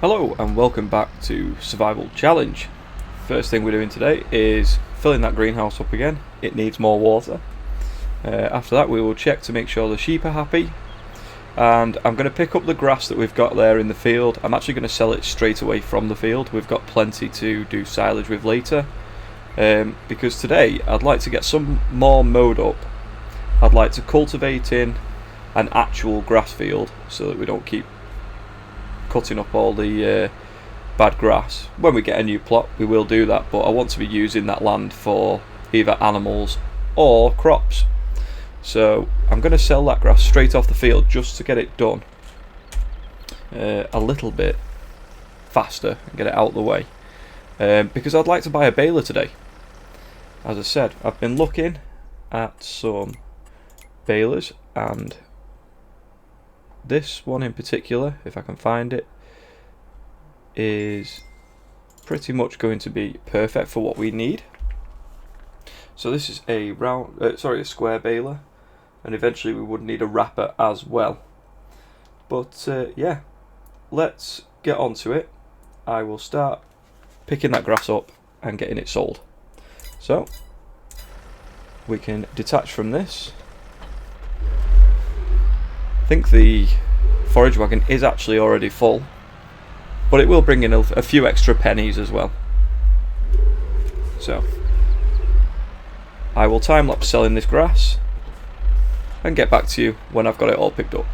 Hello and welcome back to Survival Challenge. First thing we're doing today is filling that greenhouse up again. It needs more water. After that we will check to make sure the sheep are happy, and I'm going to pick up the grass that we've got there in the field. I'm actually going to sell it straight away from the field. We've got plenty to do silage with later, because today I'd like to get some more mowed up. I'd like to cultivate in an actual grass field so that we don't keep cutting up all the bad grass. When we get a new plot we will do that, but I want to be using that land for either animals or crops. So I'm going to sell that grass straight off the field just to get it done a little bit faster and get it out of the way, because I'd like to buy a baler today. As I said, I've been looking at some balers, and this one in particular, if I can find it, is pretty much going to be perfect for what we need. So this is a a square baler, and eventually we would need a wrapper as well. But yeah, let's get on to it. I will start picking that grass up and getting it sold. So we can detach from this. I think the forage wagon is actually already full, but it will bring in a few extra pennies as well. So I will time-lapse selling this grass and get back to you when I've got it all picked up.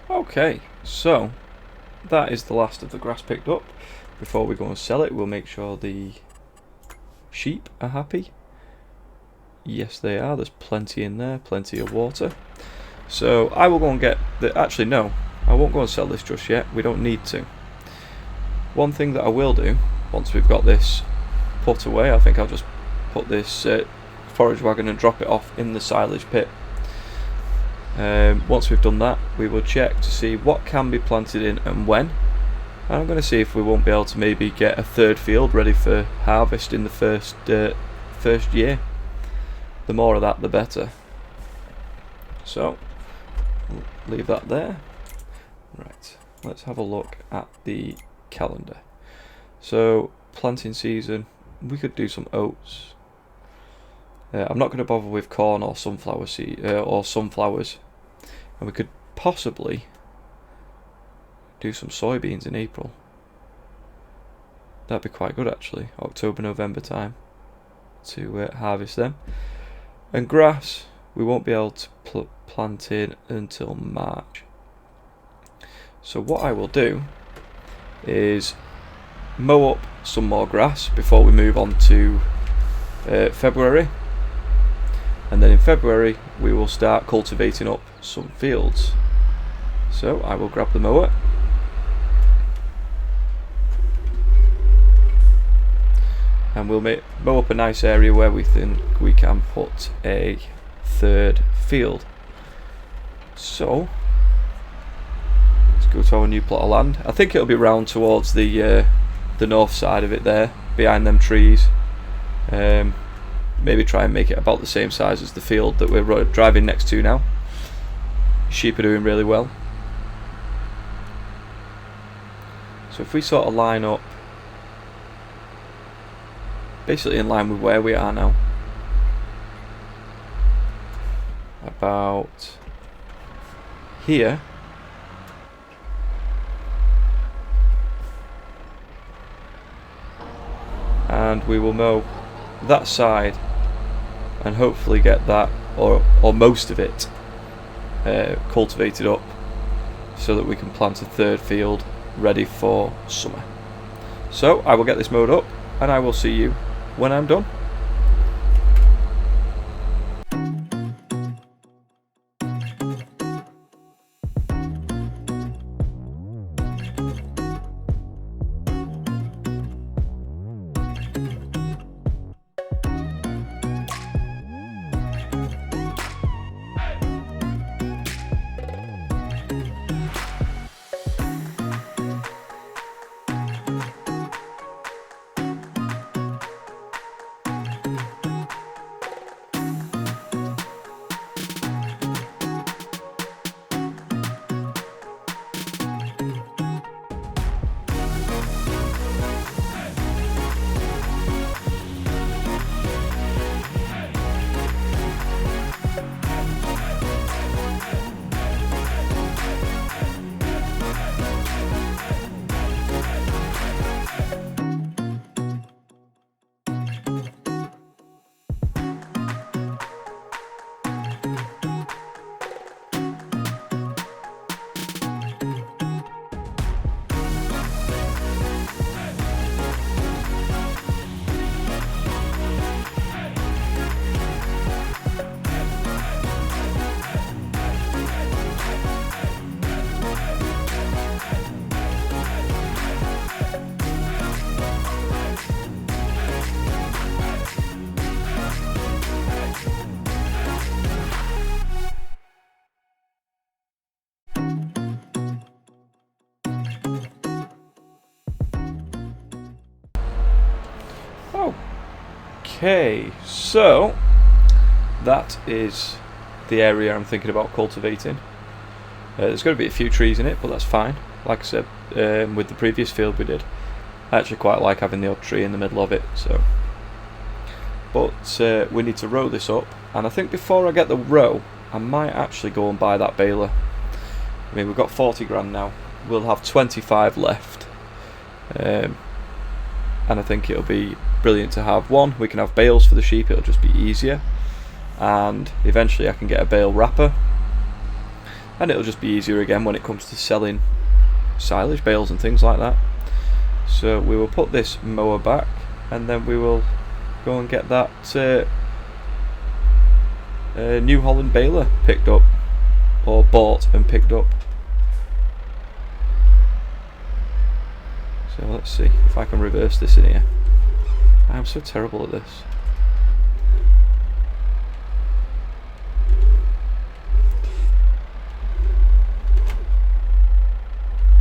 Okay, so that is the last of the grass picked up. Before we go and sell it, we'll make sure the sheep are happy. Yes, they are. There's plenty in there, plenty of water. So I will go and get the... Actually, no, I won't go and sell this just yet. We don't need to. One thing that I will do once we've got this put away, I think I'll just put this forage wagon and drop it off in the silage pit. Once we've done that, we will check to see what can be planted in and when. And I'm going to see if we won't be able to maybe get a third field ready for harvest in the first year. The more of that, the better. So, leave that there. Right, let's have a look at the calendar. So, planting season, we could do some oats. I'm not going to bother with corn or sunflower sunflowers, and we could possibly do some soybeans in April. That'd be quite good actually, October, November time to harvest them. And grass, we won't be able to plant in until March. So what I will do is mow up some more grass before we move on to February. And then in February we will start cultivating up some fields. So I will grab the mower and we'll mow up a nice area where we think we can put a third field. So let's go to our new plot of land. I think it'll be round towards the north side of it there, behind them trees. Maybe try and make it about the same size as the field that we're driving next to now. Sheep are doing really well. So if we sort of line up basically in line with where we are now, about here, and we will mow that side and hopefully get that or most of it cultivated up so that we can plant a third field ready for summer. So I will get this mowed up and I will see you when I'm done. Okay, so that is the area I'm thinking about cultivating. There's going to be a few trees in it, but that's fine. Like I said, with the previous field we did, I actually quite like having the odd tree in the middle of it. So, but we need to row this up, and I think before I get the row, I might actually go and buy that baler. I mean, we've got 40 grand now. We'll have 25 left, and I think it'll be brilliant to have one. We can have bales for the sheep, it'll just be easier, and eventually I can get a bale wrapper, and it'll just be easier again when it comes to selling silage bales and things like that. So we will put this mower back, and then we will go and get that New Holland baler picked up, or bought and picked up. So let's see if I can reverse this in here. I am so terrible at this.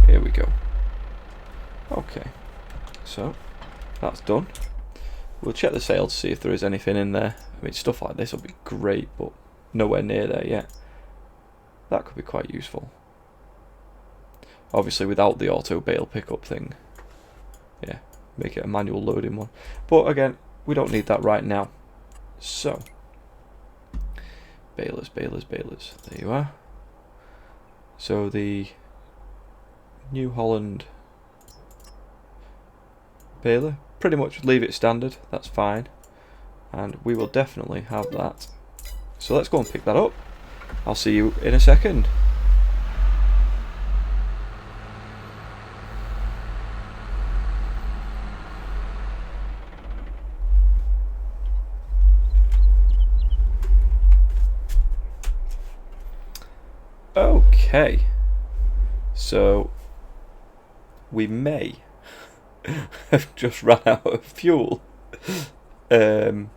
Here we go. Okay, so that's done. We'll check the sail to see if there is anything in there. I mean, stuff like this will be great, but nowhere near there yet. That could be quite useful. Obviously without the auto bale pickup thing. Yeah, make it a manual loading one. But again, we don't need that right now. So, balers, balers, balers. There you are. So the New Holland baler, pretty much leave it standard, that's fine. And we will definitely have that. So let's go and pick that up. I'll see you in a second. Okay, so we may have just run out of fuel. And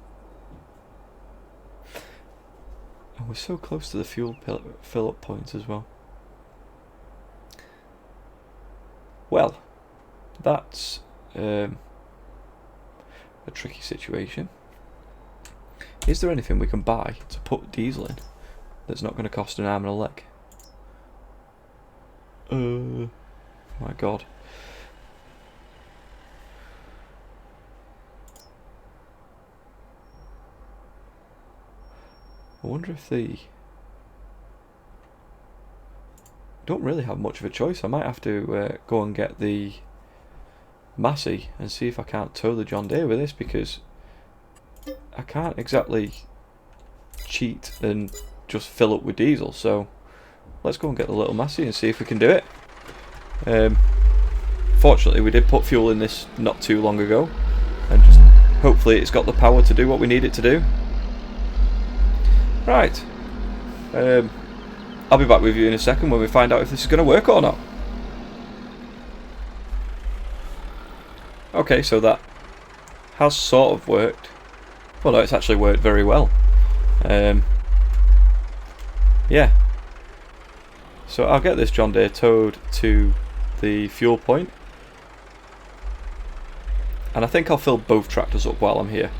we're so close to the fuel fill up point as well. Well, that's a tricky situation. Is there anything we can buy to put diesel in that's not going to cost an arm and a leg? My god. I wonder if the... don't really have much of a choice. I might have to go and get the Massey and see if I can't tow the John Deere with this, because I can't exactly cheat and just fill up with diesel. So let's go and get the little Massey and see if we can do it. Fortunately we did put fuel in this not too long ago, and just hopefully it's got the power to do what we need it to do. Right, I'll be back with you in a second when we find out if this is going to work or not. Okay, so that has sort of worked. Well, no, it's actually worked very well. Yeah. So I'll get this John Deere towed to the fuel point, and I think I'll fill both tractors up while I'm here.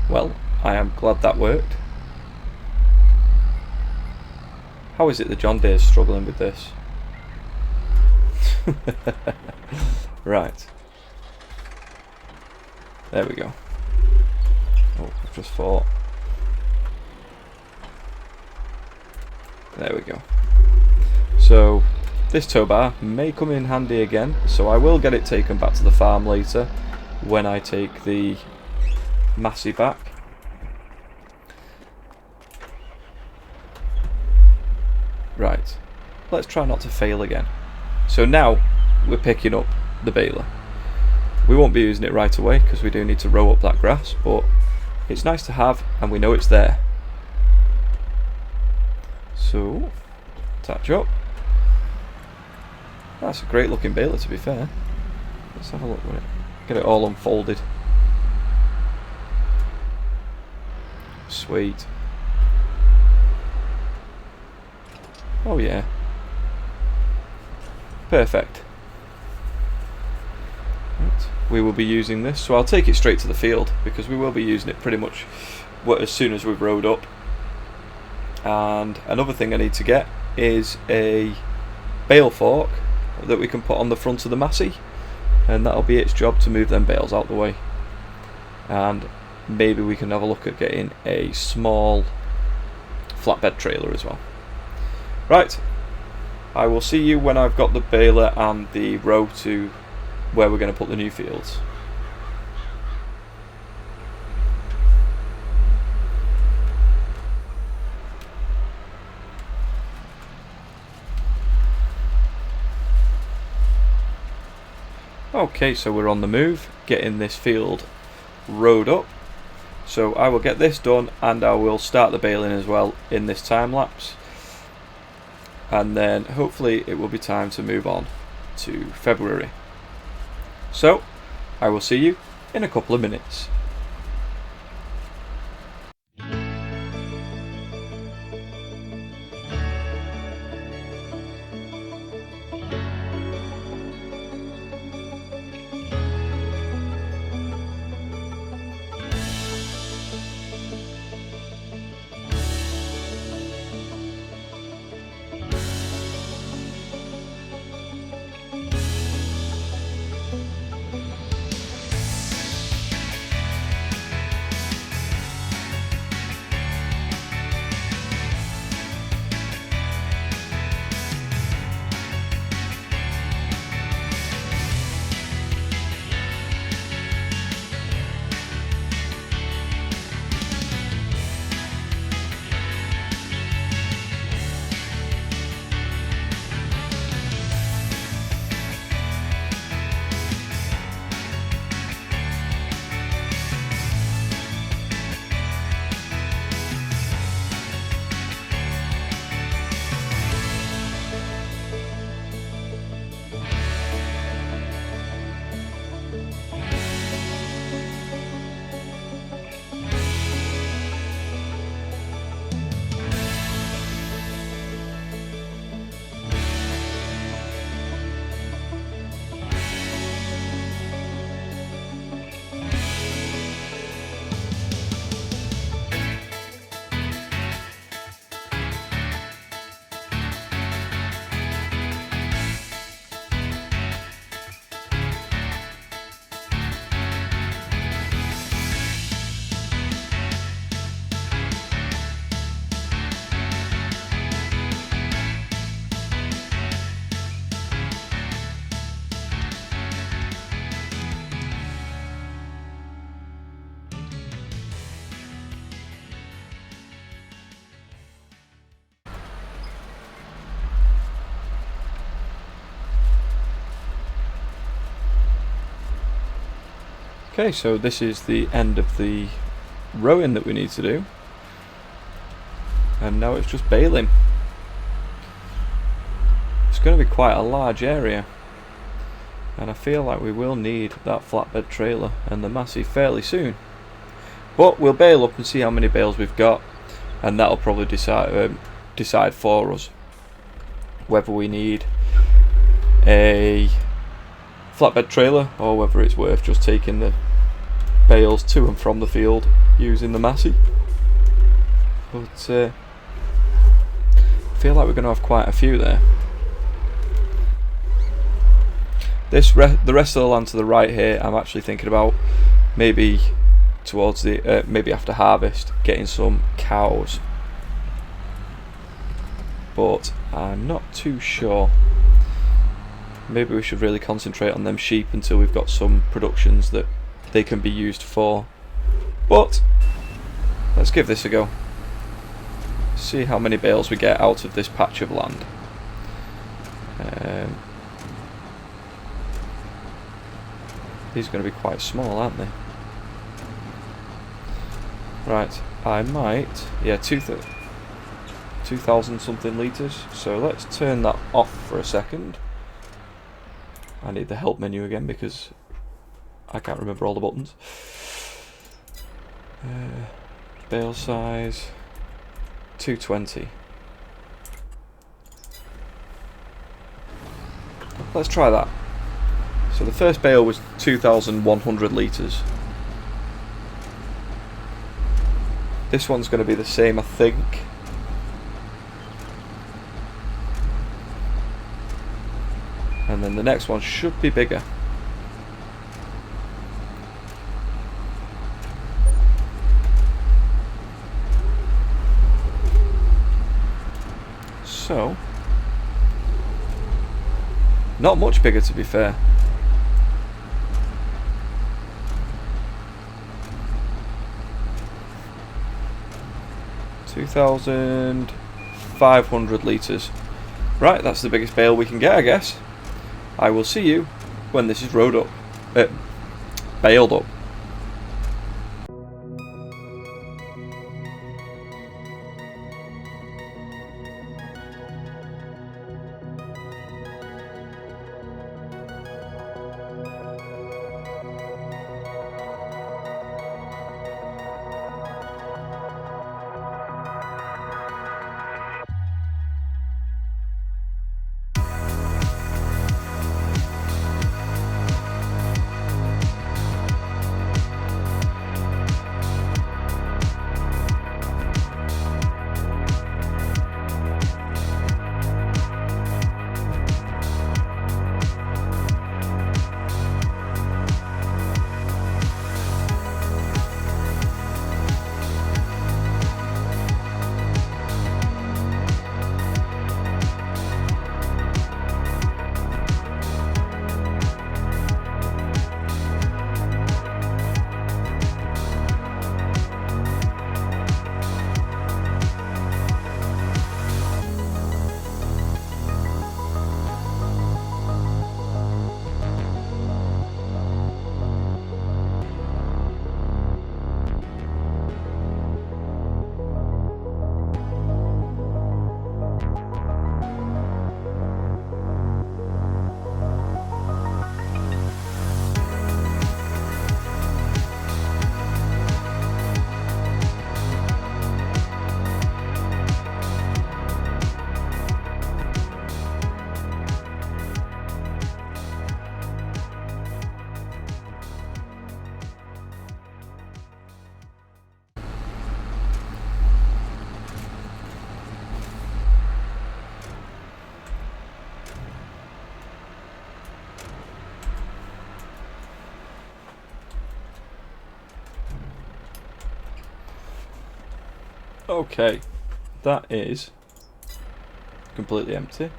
Well, I am glad that worked. How is it the John Deere's struggling with this? Right. There we go. Oh, I've just thought. There we go. So, this tow bar may come in handy again, so I will get it taken back to the farm later when I take the Massey back. Right, let's try not to fail again. So now we're picking up the baler. We won't be using it right away because we do need to row up that grass, but it's nice to have and we know it's there. So, attach up. That's a great looking baler, to be fair. Let's have a look at it. Get it all unfolded. Sweet. Oh yeah. Perfect. Right. We will be using this, so I'll take it straight to the field because we will be using it pretty much as soon as we've rowed up. And another thing I need to get is a bale fork that we can put on the front of the Massey, and that'll be its job to move them bales out the way. And maybe we can have a look at getting a small flatbed trailer as well. Right, I will see you when I've got the baler and the row to where we're going to put the new fields. Okay, so we're on the move, getting this field rowed up. So I will get this done and I will start the baling as well in this time lapse. And then hopefully it will be time to move on to February. So I will see you in a couple of minutes. Okay, so this is the end of the rowing that we need to do, and now it's just baling. It's going to be quite a large area, and I feel like we will need that flatbed trailer and the massey fairly soon. But we'll bale up and see how many bales we've got, and that'll probably decide for us whether we need a flatbed trailer or whether it's worth just taking the bales to and from the field using the massey. But I feel like we're going to have quite a few there. The rest of the land to the right here, I'm actually thinking about maybe towards the maybe after harvest getting some cows, but I'm not too sure. Maybe we should really concentrate on them sheep until we've got some productions that they can be used for. But let's give this a go. See how many bales we get out of this patch of land. These are going to be quite small, aren't they? Right, I might, yeah, 2,000 something litres. So let's turn that off for a second. I need the help menu again because I can't remember all the buttons. Bale size 220. Let's try that. So the first bale was 2,100 litres. This one's going to be the same, I think. And then the next one should be bigger. So Not much bigger, to be fair. $2,500 litres. Right, that's the biggest bale we can get, I guess. I will see you when this is baled up. Okay, that is completely empty.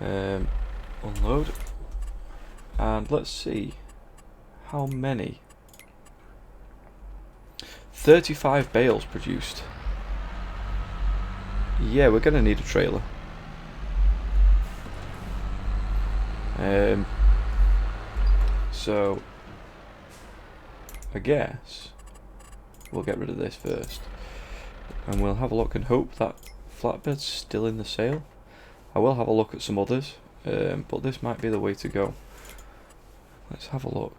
Unload, and let's see how many. 35 bales produced. Yeah, we're gonna need a trailer. So I guess we'll get rid of this first, and we'll have a look and hope that flatbed's still in the sale. I will have a look at some others, but this might be the way to go. Let's have a look.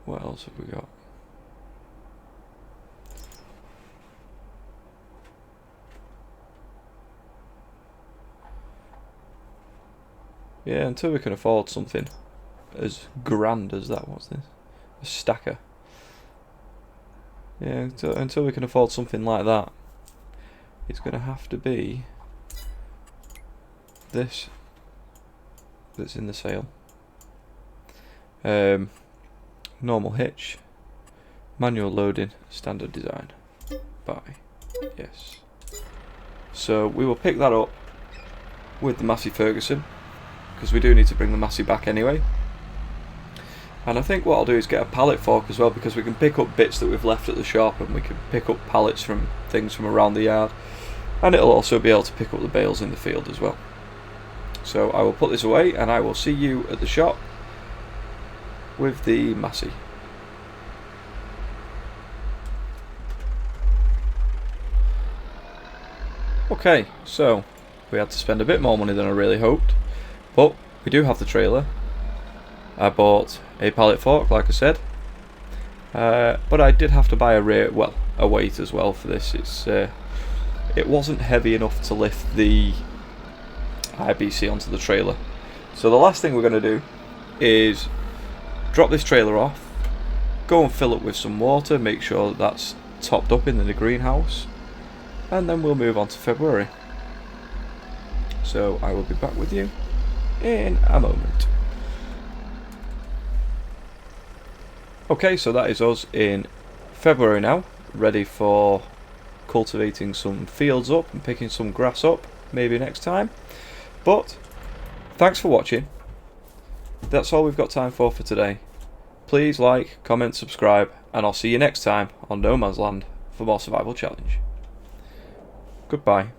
What else have we got? Yeah, until we can afford something as grand as that. What's this? A stacker. Yeah, until we can afford something like that, it's going to have to be this that's in the sale. Normal hitch, manual loading, standard design. Buy. Yes. So we will pick that up with the Massey Ferguson, because we do need to bring the Massey back anyway. And I think what I'll do is get a pallet fork as well, because we can pick up bits that we've left at the shop, and we can pick up pallets from things from around the yard, and it'll also be able to pick up the bales in the field as well. So I will put this away, and I will see you at the shop with the Massey. Okay, so we had to spend a bit more money than I really hoped, but we do have the trailer. I bought a pallet fork, like I said, but I did have to buy a weight as well for this. It wasn't heavy enough to lift the IBC onto the trailer. So the last thing we're going to do is drop this trailer off, go and fill it with some water, make sure that that's topped up in the greenhouse, and then we'll move on to February. So I will be back with you in a moment. Okay, so that is us in February now, ready for cultivating some fields up and picking some grass up, maybe next time. But thanks for watching. That's all we've got time for today. Please like, comment, subscribe, and I'll see you next time on No Man's Land for more Survival Challenge. Goodbye.